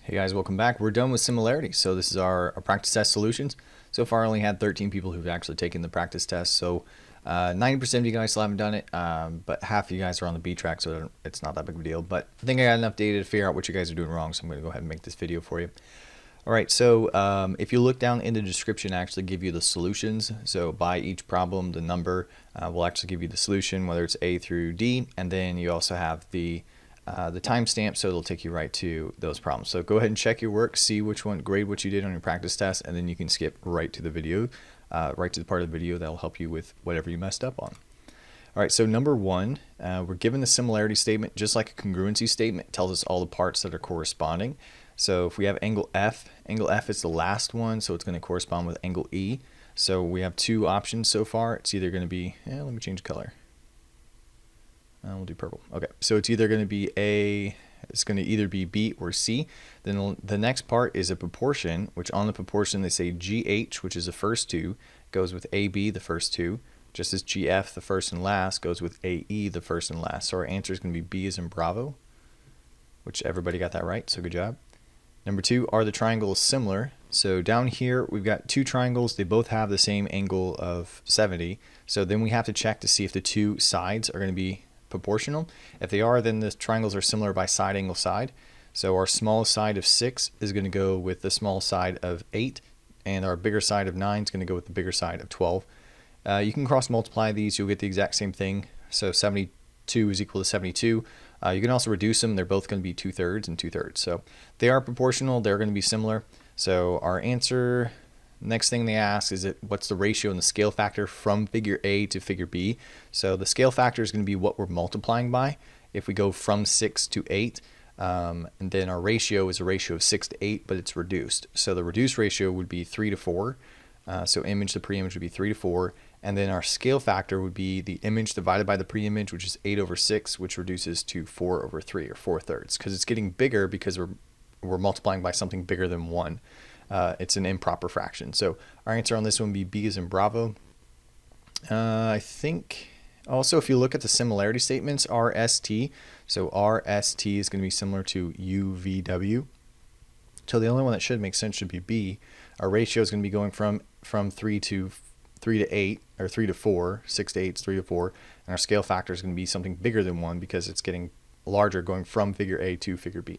Hey guys, welcome back. We're done with Similarity. So this is our practice test solutions. So far I only had 13 people who've actually taken the practice test. So 90% of you guys still haven't done it, but half of you guys are on the B track, so it's not that big of a deal. But I think I got enough data to figure out what you guys are doing wrong, so I'm going to go ahead and make this video for you. All right, so if you look down in the description, I actually give you the solutions. So by each problem, the number will actually give you the solution, whether it's A through D, and then you also have the timestamp, so it'll take you right to those problems. So go ahead and check your work, see which one, grade what you did on your practice test, and then you can skip right to the video, right to the part of the video that'll help you with whatever you messed up on. All right, so number one, we're given the similarity statement, just like a congruency statement. It tells us all the parts that are corresponding. So if we have angle F is the last one, so it's going to correspond with angle E. So we have two options so far. It's either going to be, let me change color. We'll do purple. Okay, so it's either going to be it's going to either be B or C. Then the next part is a proportion, which on the proportion they say GH, which is the first two, goes with AB, the first two, just as GF, the first and last, goes with AE, the first and last. So our answer is going to be B as in Bravo, which everybody got that right, so good job. Number two, are the triangles similar? So down here, we've got two triangles. They both have the same angle of 70. So then we have to check to see if the two sides are going to be proportional. If they are, then the triangles are similar by side angle side. So our smallest side of 6 is going to go with the small side of 8, and our bigger side of 9 is going to go with the bigger side of 12. You can cross multiply these, you'll get the exact same thing. So 72 is equal to 72. You can also reduce them. They're both going to be 2/3 and 2/3. So they are proportional. They're going to be similar. So our answer, next thing they ask is what's the ratio and the scale factor from figure A to figure B. So the scale factor is going to be what we're multiplying by. If we go from 6 to 8, and then our ratio is a ratio of 6 to 8, but it's reduced. So the reduced ratio would be 3 to 4. So image to pre-image would be 3 to 4. And then our scale factor would be the image divided by the pre-image, which is 8 over 6, which reduces to 4 over 3, or 4/3, because it's getting bigger because we're multiplying by something bigger than 1. It's an improper fraction. So our answer on this one would be B as in Bravo. I think also if you look at the similarity statements, RST, so RST is going to be similar to UVW. So the only one that should make sense should be B. Our ratio is going to be going from 3 to 8, or 3 to 4, 6 to 8 is 3 to 4, and our scale factor is going to be something bigger than 1 because it's getting larger going from figure A to figure B.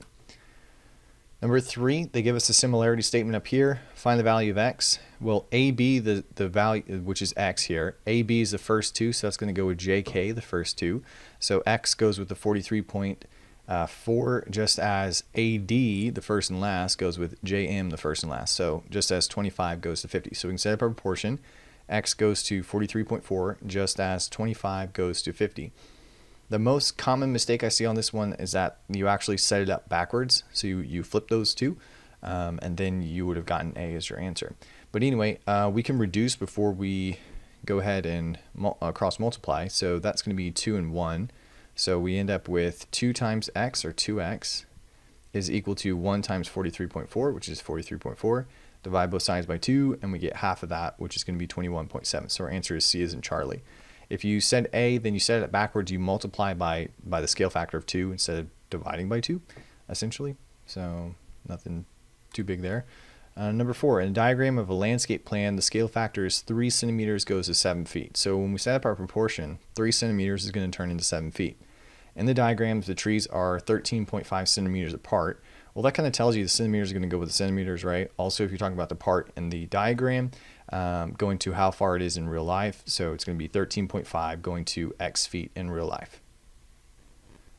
Number 3, they give us a similarity statement up here. Find the value of x. Well, AB, the value, which is x here, AB is the first two, so that's going to go with JK, the first two. So x goes with the 43.4, just as AD, the first and last, goes with JM, the first and last. So just as 25 goes to 50. So we can set up a proportion. X goes to 43.4, just as 25 goes to 50. The most common mistake I see on this one is that you actually set it up backwards. So you flip those two, and then you would have gotten A as your answer. But anyway, we can reduce before we go ahead and cross multiply. So that's going to be 2 and 1. So we end up with 2 times x, or 2x, is equal to 1 times 43.4, which is 43.4. Divide both sides by 2, and we get half of that, which is going to be 21.7. So our answer is C as in Charlie. If you said A, then you set it backwards. You multiply by the scale factor of 2 instead of dividing by 2, essentially. So nothing too big there. Number 4, in a diagram of a landscape plan, the scale factor is 3 centimeters goes to 7 feet. So when we set up our proportion, 3 centimeters is going to turn into 7 feet. In the diagrams, the trees are 13.5 centimeters apart. Well, that kind of tells you the centimeters are going to go with the centimeters, right? Also, if you're talking about the part in the diagram, going to how far it is in real life. So it's going to be 13.5 going to x feet in real life.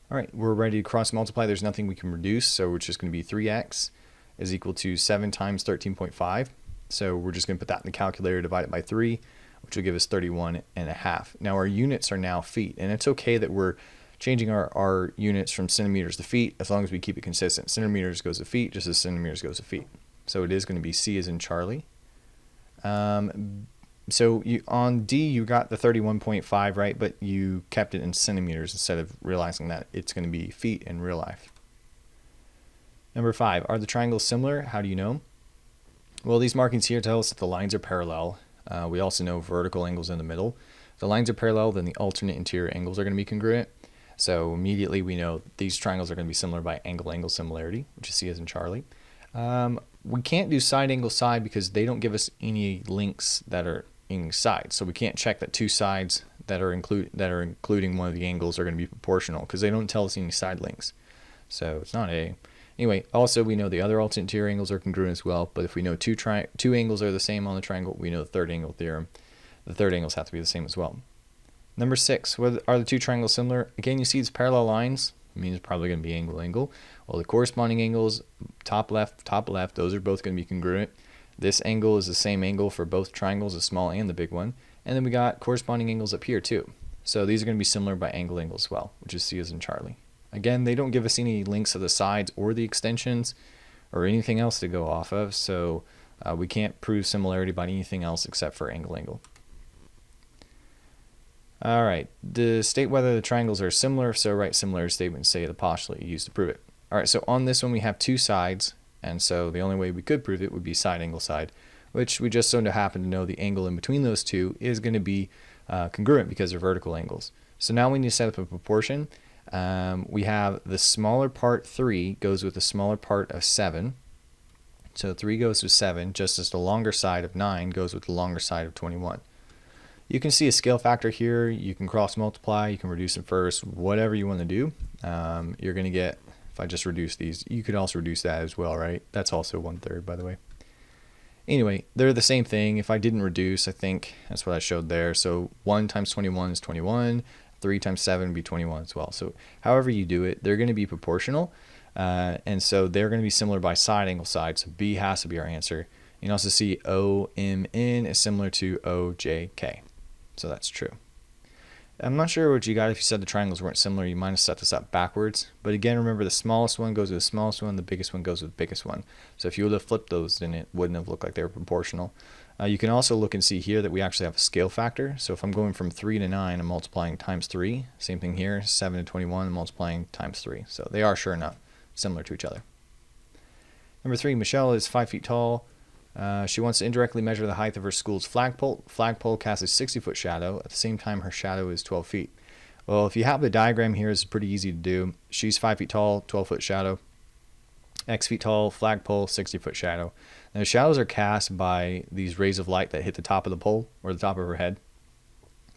All right, we're ready to cross multiply. There's nothing we can reduce, so it's just going to be 3x is equal to 7 times 13.5. So we're just going to put that in the calculator, divide it by 3, which will give us 31.5. Now our units are now feet, and it's okay that we're changing our units from centimeters to feet as long as we keep it consistent. Centimeters goes to feet just as centimeters goes to feet. So it is going to be C as in Charlie. So on D you got the 31.5 right, but you kept it in centimeters instead of realizing that it's going to be feet in real life. Number 5, are the triangles similar? How do you know? Well, these markings here tell us that the lines are parallel. We also know vertical angles in the middle. If the lines are parallel, then the alternate interior angles are going to be congruent. So immediately we know these triangles are going to be similar by angle-angle similarity, which is C as in Charlie. We can't do side-angle side because they don't give us any links that are in sides. So we can't check that two sides that are including one of the angles are going to be proportional because they don't tell us any side links. So it's not A. Anyway, also we know the other alternate interior angles are congruent as well, but if we know two angles are the same on the triangle, we know the third angle theorem. The third angles have to be the same as well. Number 6, are the two triangles similar? Again, you see these parallel lines. It means it's probably going to be angle-angle. Well, the corresponding angles, top left, those are both going to be congruent. This angle is the same angle for both triangles, the small and the big one. And then we got corresponding angles up here too. So these are going to be similar by angle-angle as well, which is C as in Charlie. Again, they don't give us any links to the sides or the extensions or anything else to go off of. So we can't prove similarity by anything else except for angle-angle. All right, to state whether the triangles are similar, so write similar statement and say the postulate you used to prove it. All right, so on this one we have two sides, and so the only way we could prove it would be side angle side, which we just so happen to know the angle in between those two is going to be congruent because they're vertical angles. So now we need to set up a proportion. We have the smaller part 3 goes with the smaller part of 7. So 3 goes with 7, just as the longer side of 9 goes with the longer side of 21. You can see a scale factor here. You can cross multiply, you can reduce them first, whatever you want to do. You're going to get, if I just reduce these, you could also reduce that as well, right? That's also 1/3, by the way. Anyway, they're the same thing. If I didn't reduce, I think that's what I showed there. So 1 times 21 is 21. 3 times 7 would be 21 as well. So however you do it, they're going to be proportional. And so they're going to be similar by side angle side. So B has to be our answer. You can also see OMN is similar to OJK. So that's true. I'm not sure what you got if you said the triangles weren't similar. You might have set this up backwards. But again, remember the smallest one goes with the smallest one, the biggest one goes with the biggest one. So if you would have flipped those, then it wouldn't have looked like they were proportional. You can also look and see here that we actually have a scale factor. So if I'm going from 3 to 9, I'm multiplying times 3. Same thing here, 7 to 21, I'm multiplying times 3. So they are sure enough similar to each other. Number 3, Michelle is 5 feet tall. She wants to indirectly measure the height of her school's flagpole. Flagpole casts a 60-foot shadow. At the same time, her shadow is 12 feet. Well, if you have the diagram here, it's pretty easy to do. She's 5 feet tall, 12-foot shadow. X feet tall, flagpole, 60-foot shadow. Now, the shadows are cast by these rays of light that hit the top of the pole or the top of her head.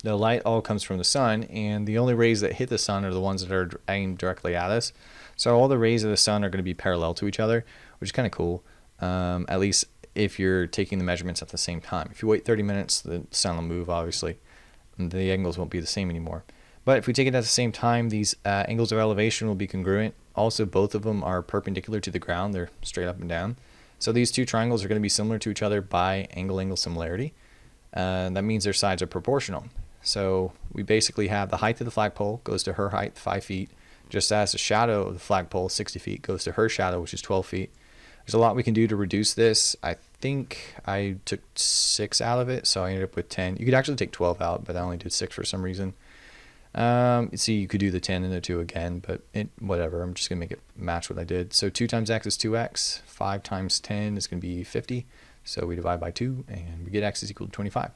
The light all comes from the sun, and the only rays that hit the sun are the ones that are aimed directly at us. So all the rays of the sun are going to be parallel to each other, which is kind of cool. At least if you're taking the measurements at the same time. If you wait 30 minutes, the sun will move, obviously. And the angles won't be the same anymore. But if we take it at the same time, these angles of elevation will be congruent. Also, both of them are perpendicular to the ground. They're straight up and down. So these two triangles are going to be similar to each other by angle-angle similarity. That means their sides are proportional. So we basically have the height of the flagpole goes to her height, 5 feet, just as the shadow of the flagpole, 60 feet, goes to her shadow, which is 12 feet. There's a lot we can do to reduce this. I think I took 6 out of it, so I ended up with 10. You could actually take 12 out, but I only did 6 for some reason. See, you could do the 10 and the 2 again, but whatever. I'm just going to make it match what I did. So 2 times x is 2x. 5 times 10 is going to be 50. So we divide by 2, and we get x is equal to 25.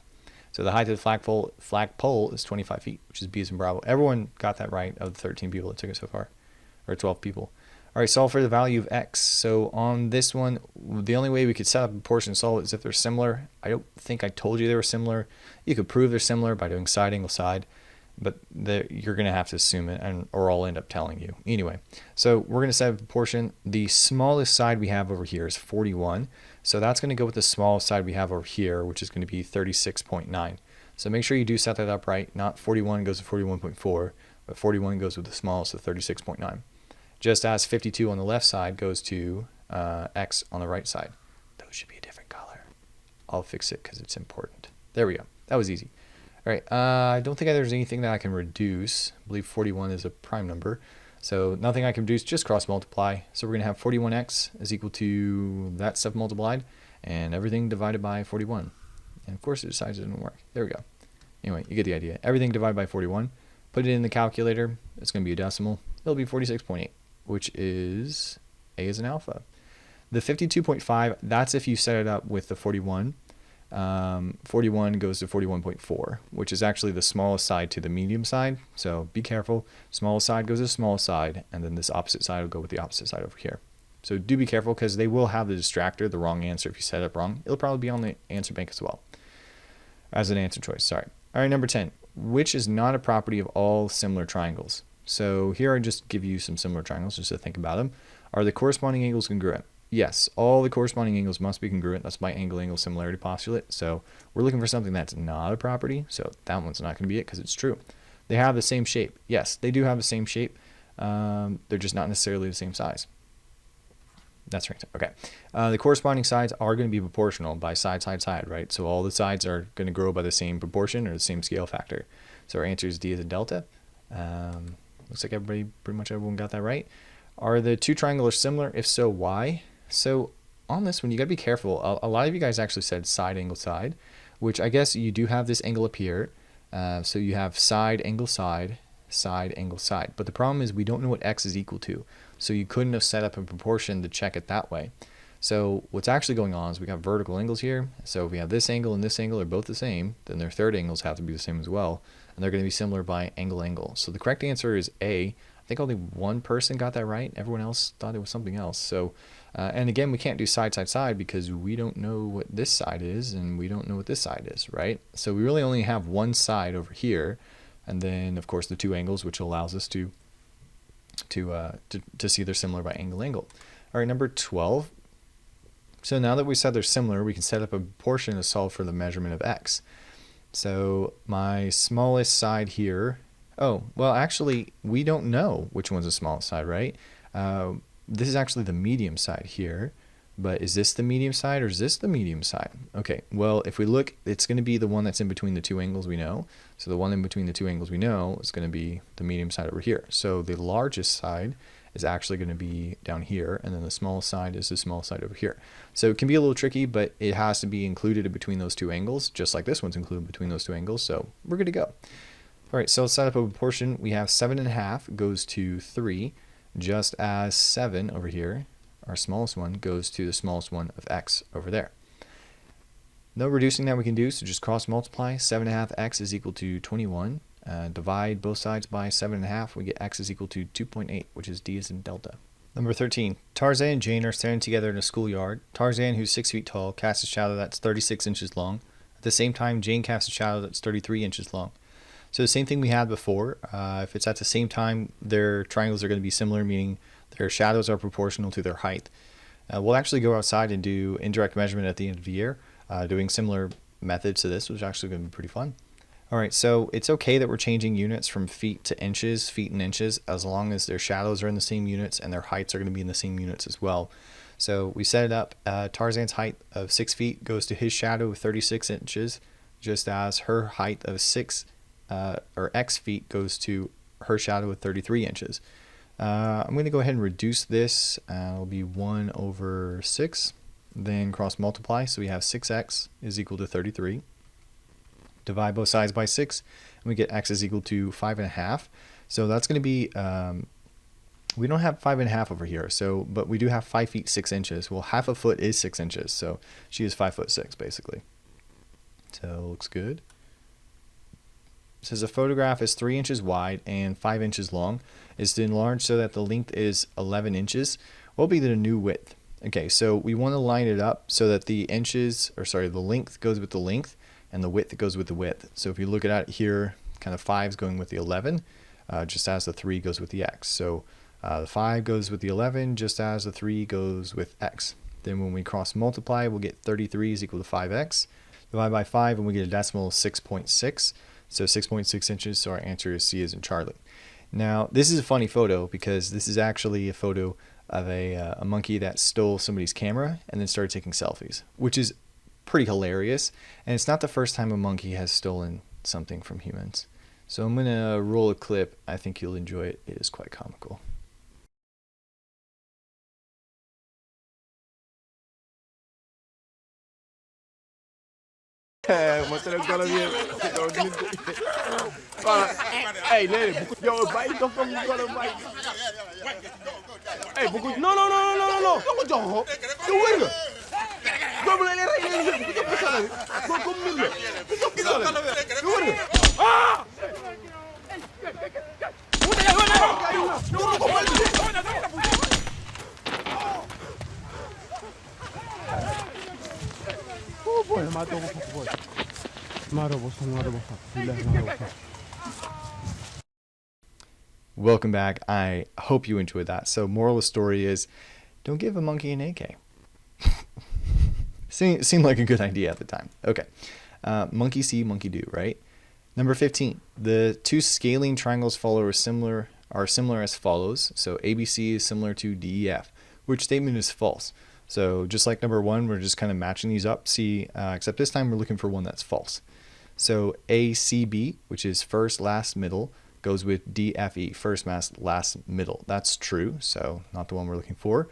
So the height of the flagpole is 25 feet, which is B as in Bravo. Everyone got that right of the 13 people that took it so far, or 12 people. All right, solve for the value of x. So on this one, the only way we could set up a proportion and solve it is if they're similar. I don't think I told you they were similar. You could prove they're similar by doing side angle side, but you're going to have to assume it, or I'll end up telling you. Anyway, so we're going to set a proportion. The smallest side we have over here is 41. So that's going to go with the smallest side we have over here, which is going to be 36.9. So make sure you do set that up right. Not 41 goes to 41.4, but 41 goes with the smallest of 36.9. Just as 52 on the left side goes to x on the right side. Those should be a different color. I'll fix it because it's important. There we go. That was easy. All right, I don't think there's anything that I can reduce. I believe 41 is a prime number. So nothing I can reduce, just cross multiply. So we're going to have 41x is equal to that stuff multiplied, and everything divided by 41. And of course it decides it didn't work. There we go. Anyway, you get the idea. Everything divided by 41. Put it in the calculator. It's going to be a decimal. It'll be 46.8. Which is A as in alpha. The 52.5, that's if you set it up with the 41. 41 goes to 41.4, which is actually the smallest side to the medium side. So be careful. Smallest side goes to the smallest side, and then this opposite side will go with the opposite side over here. So do be careful because they will have the distractor, the wrong answer. If you set it up wrong, it'll probably be on the answer bank as well as an answer choice. Sorry. All right, number 10. Which is not a property of all similar triangles? So here I just give you some similar triangles just to think about them. Are the corresponding angles congruent? Yes, all the corresponding angles must be congruent. That's my angle-angle similarity postulate. So we're looking for something that's not a property. So that one's not going to be it because it's true. They have the same shape. Yes, they do have the same shape. They're just not necessarily the same size. That's right. Okay. The corresponding sides are going to be proportional by side, side, side, right? So all the sides are going to grow by the same proportion or the same scale factor. So our answer is D as in delta. Looks like pretty much everyone got that right. Are the two triangles similar? If so, why? So on this one, you got to be careful. A lot of you guys actually said side, angle, side, which I guess you do have this angle up here. So you have side, angle, side, side, angle, side. But the problem is we don't know what x is equal to. So you couldn't have set up a proportion to check it that way. So what's actually going on is we got vertical angles here. So if we have this angle and this angle are both the same, then their third angles have to be the same as well. And they're going to be similar by angle, angle. So the correct answer is A. I think only one person got that right. Everyone else thought it was something else. So, and again, we can't do side, side, side because we don't know what this side is and we don't know what this side is, right? So we really only have one side over here. And then, of course, the two angles, which allows us to see they're similar by angle, angle. All right, number 12. So now that we said they're similar, we can set up a proportion to solve for the measurement of x. So my smallest side here, oh, well, actually, we don't know which one's the smallest side, right? This is actually the medium side here, but is this the medium side or is this the medium side? Okay, well, if we look, it's going to be the one that's in between the two angles we know. So the one in between the two angles we know is going to be the medium side over here. So the largest side is actually going to be down here, and then the smallest side is the small side over here. So it can be a little tricky, but it has to be included in between those two angles, just like this one's included between those two angles, so we're good to go. All right, so let's set up a proportion. We have 7.5 goes to 3, just as 7 over here, our smallest one, goes to the smallest one of x over there. No reducing that we can do, so just cross multiply. 7.5x is equal to 21. Divide both sides by 7.5, we get x is equal to 2.8, which is D as in delta. Number 13. Tarzan and Jane are standing together in a schoolyard. Tarzan, who's 6 feet tall, casts a shadow that's 36 inches long. At the same time, Jane casts a shadow that's 33 inches long. So the same thing we had before. If it's at the same time, their triangles are going to be similar, meaning their shadows are proportional to their height. We'll actually go outside and do indirect measurement at the end of the year, doing similar methods to this, which is actually going to be pretty fun. All right, so it's okay that we're changing units from feet to inches, feet and inches, as long as their shadows are in the same units and their heights are going to be in the same units as well. So we set it up. Tarzan's height of 6 feet goes to his shadow of 36 inches, just as her height of x feet goes to her shadow of 33 inches. I'm going to go ahead and reduce this. It'll be 1 over 6. Then cross multiply, so we have 6x is equal to 33. Divide both sides by 6, and we get x is equal to 5.5. So that's going to be, we don't have 5.5 over here, so but we do have 5 feet 6 inches. Well, half a foot is 6 inches, so she is 5'6" basically. So looks good. It says a photograph is 3 inches wide and 5 inches long. Is to enlarge so that the length is 11 inches. What will be the new width? Okay, so we want to line it up so that the length goes with the length and the width goes with the width. So if you look at it here, kind of 5 is going with the 11, just as the 3 goes with the x. So the 5 goes with the 11, just as the 3 goes with x. Then when we cross multiply, we'll get 33 is equal to 5x. Divide by 5, and we get a decimal of 6.6. So 6.6 inches, so our answer is C as in Charlie. Now, this is a funny photo because this is actually a photo of a monkey that stole somebody's camera and then started taking selfies, which is pretty hilarious. And it's not the first time a monkey has stolen something from humans. So I'm going to roll a clip. I think you'll enjoy it. It is quite comical. Hey, lady, yo, bite the fuck you gonna bite. Hey, no. Don't go, you Come on, oh boy, mato ko boy. Welcome back. I hope you enjoyed that. So moral of the story is, don't give a monkey an AK. Seemed like a good idea at the time. Okay. Monkey see, monkey do, right? Number 15. The two scaling triangles are similar as follows. So ABC is similar to DEF. Which statement is false? So just like number 1, we're just kind of matching these up. See, except this time we're looking for one that's false. So ACB, which is first, last, middle, goes with DFE, first, last, middle. That's true, so not the one we're looking for.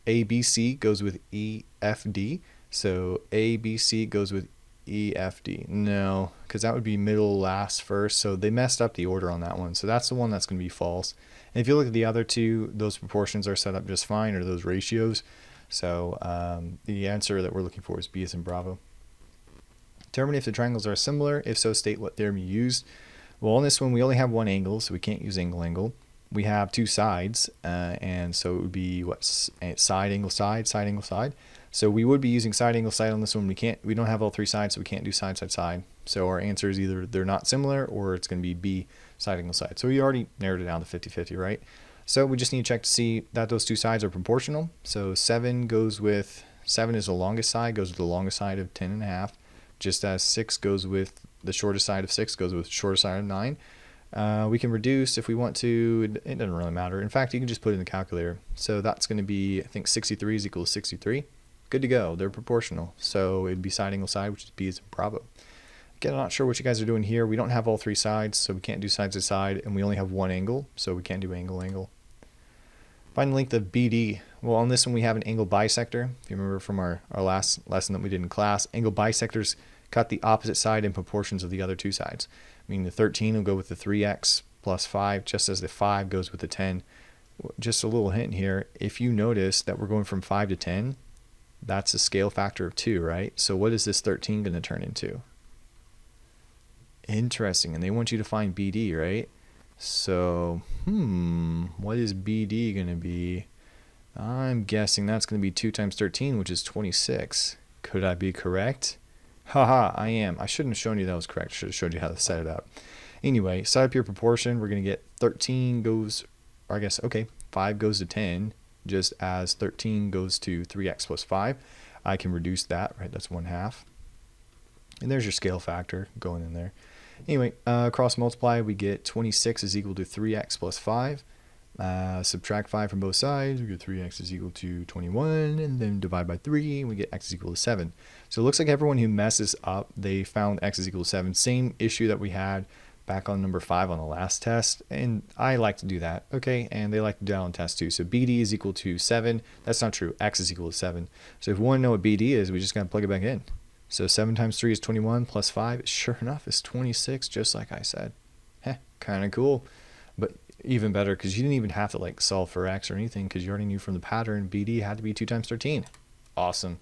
ABC goes with EFD, so ABC goes with EFD. No, because that would be middle, last, first, so they messed up the order on that one. So that's the one that's going to be false. And if you look at the other two, those proportions are set up just fine, or those ratios. So the answer that we're looking for is B as in Bravo. Determine if the triangles are similar. If so, state what theorem you used. Well, on this one, we only have one angle, so we can't use angle. We have two sides, and so it would be what, side, angle, side, side, angle, side. So we would be using side, angle, side on this one. We don't have all three sides, so we can't do side, side, side. So our answer is either they're not similar, or it's going to be B, side, angle, side. So we already narrowed it down to 50-50, right? So we just need to check to see that those two sides are proportional. So 7 is the longest side, goes with the longest side of 10.5. Just as 6 goes with the shortest side of 6 goes with the shortest side of 9. We can reduce if we want to. It doesn't really matter. In fact, you can just put it in the calculator. So that's going to be, I think 63 is equal to 63. Good to go. They're proportional. So it'd be side, angle, side, which is B as in Bravo. Again, I'm not sure what you guys are doing here. We don't have all three sides, so we can't do side to side. And we only have one angle, so we can't do angle, angle. Find the length of BD. Well, on this one, we have an angle bisector. If you remember from our last lesson that we did in class, angle bisectors cut the opposite side in proportions of the other two sides. Meaning the 13 will go with the 3x plus 5, just as the 5 goes with the 10. Just a little hint here. If you notice that we're going from 5 to 10, that's a scale factor of 2, right? So what is this 13 going to turn into? Interesting. And they want you to find BD, right? So, what is BD going to be? I'm guessing that's going to be 2 times 13, which is 26. Could I be correct? Haha, I am. I shouldn't have shown you that was correct. I should have showed you how to set it up. Anyway, set up your proportion. We're going to get 13 goes, or I guess, okay, 5 goes to 10, just as 13 goes to 3x plus 5. I can reduce that, right? That's 1/2. And there's your scale factor going in there. Anyway, cross multiply, we get 26 is equal to 3x plus 5. Subtract 5 from both sides, we get 3x is equal to 21, and then divide by 3, and we get x is equal to 7. So it looks like everyone who messes up, they found x is equal to 7. Same issue that we had back on number 5 on the last test, and I like to do that, okay? And they like to do that on test 2. So BD is equal to 7. That's not true. X is equal to 7. So if we want to know what BD is, we just got to plug it back in. So 7 times 3 is 21 plus 5. Sure enough, is 26, just like I said. Kind of cool. But even better, because you didn't even have to like solve for x or anything, because you already knew from the pattern BD had to be 2 times 13. Awesome.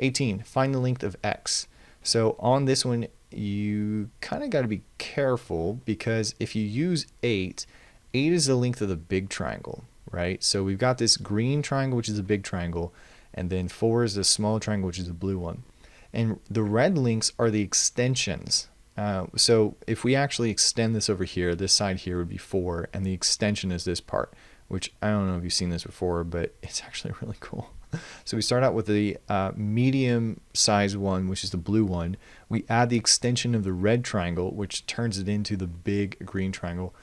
18. Find the length of x. So on this one, you kind of got to be careful, because if you use 8 is the length of the big triangle, right? So we've got this green triangle, which is a big triangle, and then 4 is the small triangle, which is the blue one. And the red links are the extensions. So if we actually extend this over here, this side here would be 4, and the extension is this part, which I don't know if you've seen this before, but it's actually really cool. So we start out with the medium size one, which is the blue one. We add the extension of the red triangle, which turns it into the big green triangle.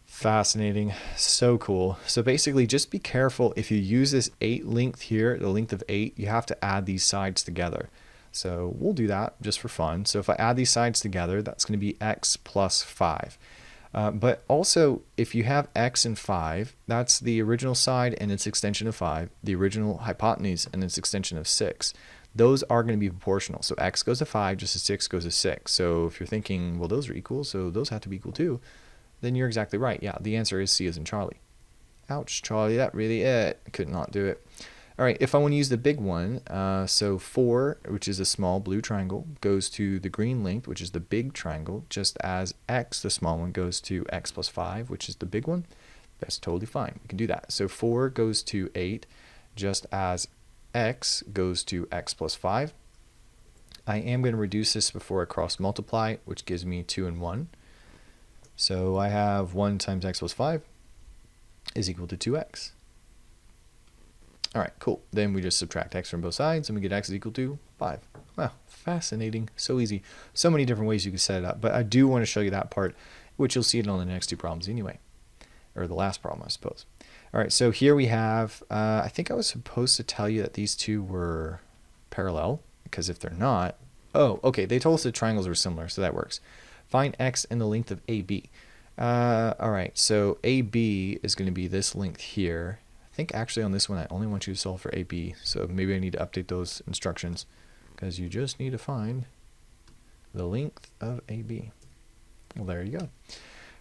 Fascinating. So cool. So basically, just be careful. If you use this 8 length here, the length of 8, you have to add these sides together. So we'll do that just for fun. So if I add these sides together, that's going to be x plus 5. But also, if you have x and 5, that's the original side and its extension of 5, the original hypotenuse and its extension of 6. Those are going to be proportional. So x goes to 5 just as 6 goes to 6. So if you're thinking, well, those are equal, so those have to be equal too, then you're exactly right. Yeah, the answer is C as in Charlie. Ouch, Charlie, that really I could not do it. All right, if I want to use the big one, so 4, which is a small blue triangle, goes to the green length, which is the big triangle, just as x, the small one, goes to x plus 5, which is the big one. That's totally fine. We can do that. So 4 goes to 8, just as x goes to x plus 5. I am going to reduce this before I cross multiply, which gives me 2 and 1. So I have 1 times x plus 5 is equal to 2x. All right, cool. Then we just subtract x from both sides, and we get x is equal to 5. Wow, fascinating. So easy. So many different ways you can set it up. But I do want to show you that part, which you'll see it on the next two problems anyway. Or the last problem, I suppose. All right, so here we have, I think I was supposed to tell you that these two were parallel, because if they're not, oh, okay, they told us the triangles were similar, so that works. Find x and the length of AB. All right, so AB is going to be this length here. I think actually on this one I only want you to solve for AB, so maybe I need to update those instructions because you just need to find the length of AB. Well, there you go.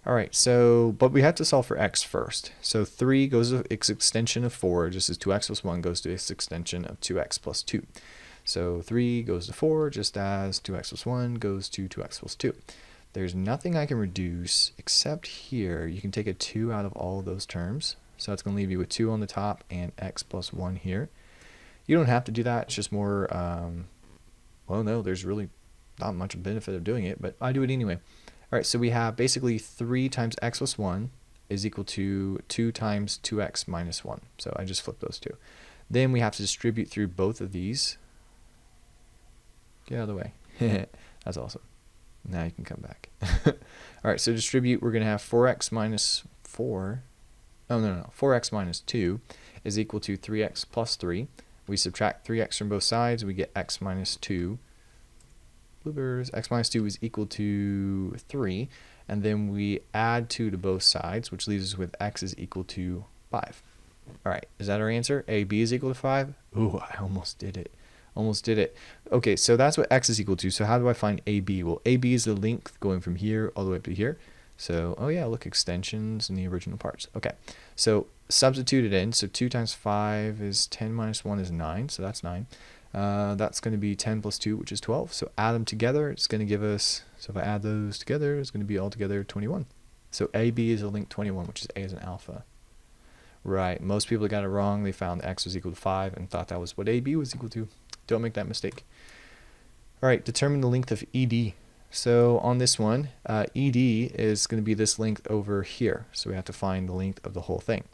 All right, so, but we have to solve for x first. So 3 goes to its extension of 4, just as 2x plus 1 goes to its extension of 2x plus 2. So 3 goes to 4, just as 2x plus 1 goes to 2x plus 2. There's nothing I can reduce except here. You can take a 2 out of all of those terms. So that's going to leave you with 2 on the top and x plus 1 here. You don't have to do that. It's just more, well, no, there's really not much benefit of doing it, but I do it anyway. All right, so we have basically 3 times x plus 1 is equal to 2 times 2x minus 1. So I just flip those two. Then we have to distribute through both of these. Get out of the way. That's awesome. Now you can come back. All right, so distribute, we're going to have 4x minus 4. Oh, no, 4x minus 2 is equal to 3x plus 3. We subtract 3x from both sides, we get x minus 2. Bloopers, x minus 2 is equal to 3. And then we add 2 to both sides, which leaves us with x is equal to 5. All right, is that our answer? AB is equal to 5? Ooh, I almost did it. Almost did it. Okay, so that's what x is equal to. So how do I find AB? Well, AB is the length going from here all the way up to here. So, oh yeah, look, extensions in the original parts. Okay, so substitute it in. So 2 times 5 is 10 minus 1 is 9, so that's 9. That's going to be 10 plus 2, which is 12. So add them together, it's going to give us, so if I add those together, it's going to be altogether 21. So AB is a length 21, which is A as an alpha. Right, most people got it wrong. They found x was equal to 5 and thought that was what AB was equal to. Don't make that mistake. All right, determine the length of ED. So on this one, ED is going to be this length over here. So we have to find the length of the whole thing.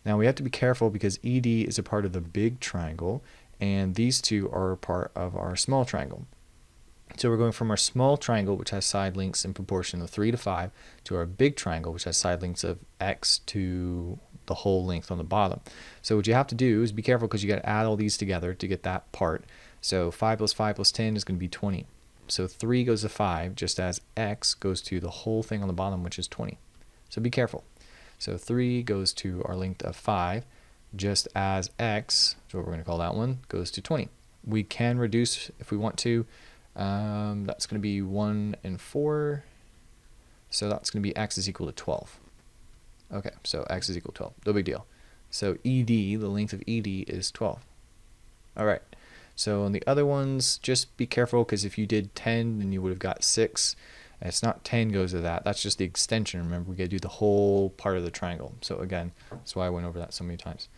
Now we have to be careful because ED is a part of the big triangle and these two are a part of our small triangle. So we're going from our small triangle, which has side lengths in proportion of 3 to 5, to our big triangle, which has side lengths of x to the whole length on the bottom. So what you have to do is be careful because you got to add all these together to get that part. So 5 plus 5 plus 10 is going to be 20. So 3 goes to 5, just as x goes to the whole thing on the bottom, which is 20. So be careful. So 3 goes to our length of 5, just as x, so what we're going to call that one, goes to 20. We can reduce if we want to. That's going to be 1 and 4. So that's going to be x is equal to 12. Okay, so x is equal to 12. No big deal. So ED, the length of ED is 12. All right. So on the other ones, just be careful because if you did 10, then you would have got 6. And it's not 10 goes to that. That's just the extension. Remember, we got to do the whole part of the triangle. So again, that's why I went over that so many times.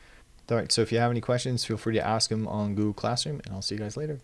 All right, so if you have any questions, feel free to ask them on Google Classroom, and I'll see you guys later.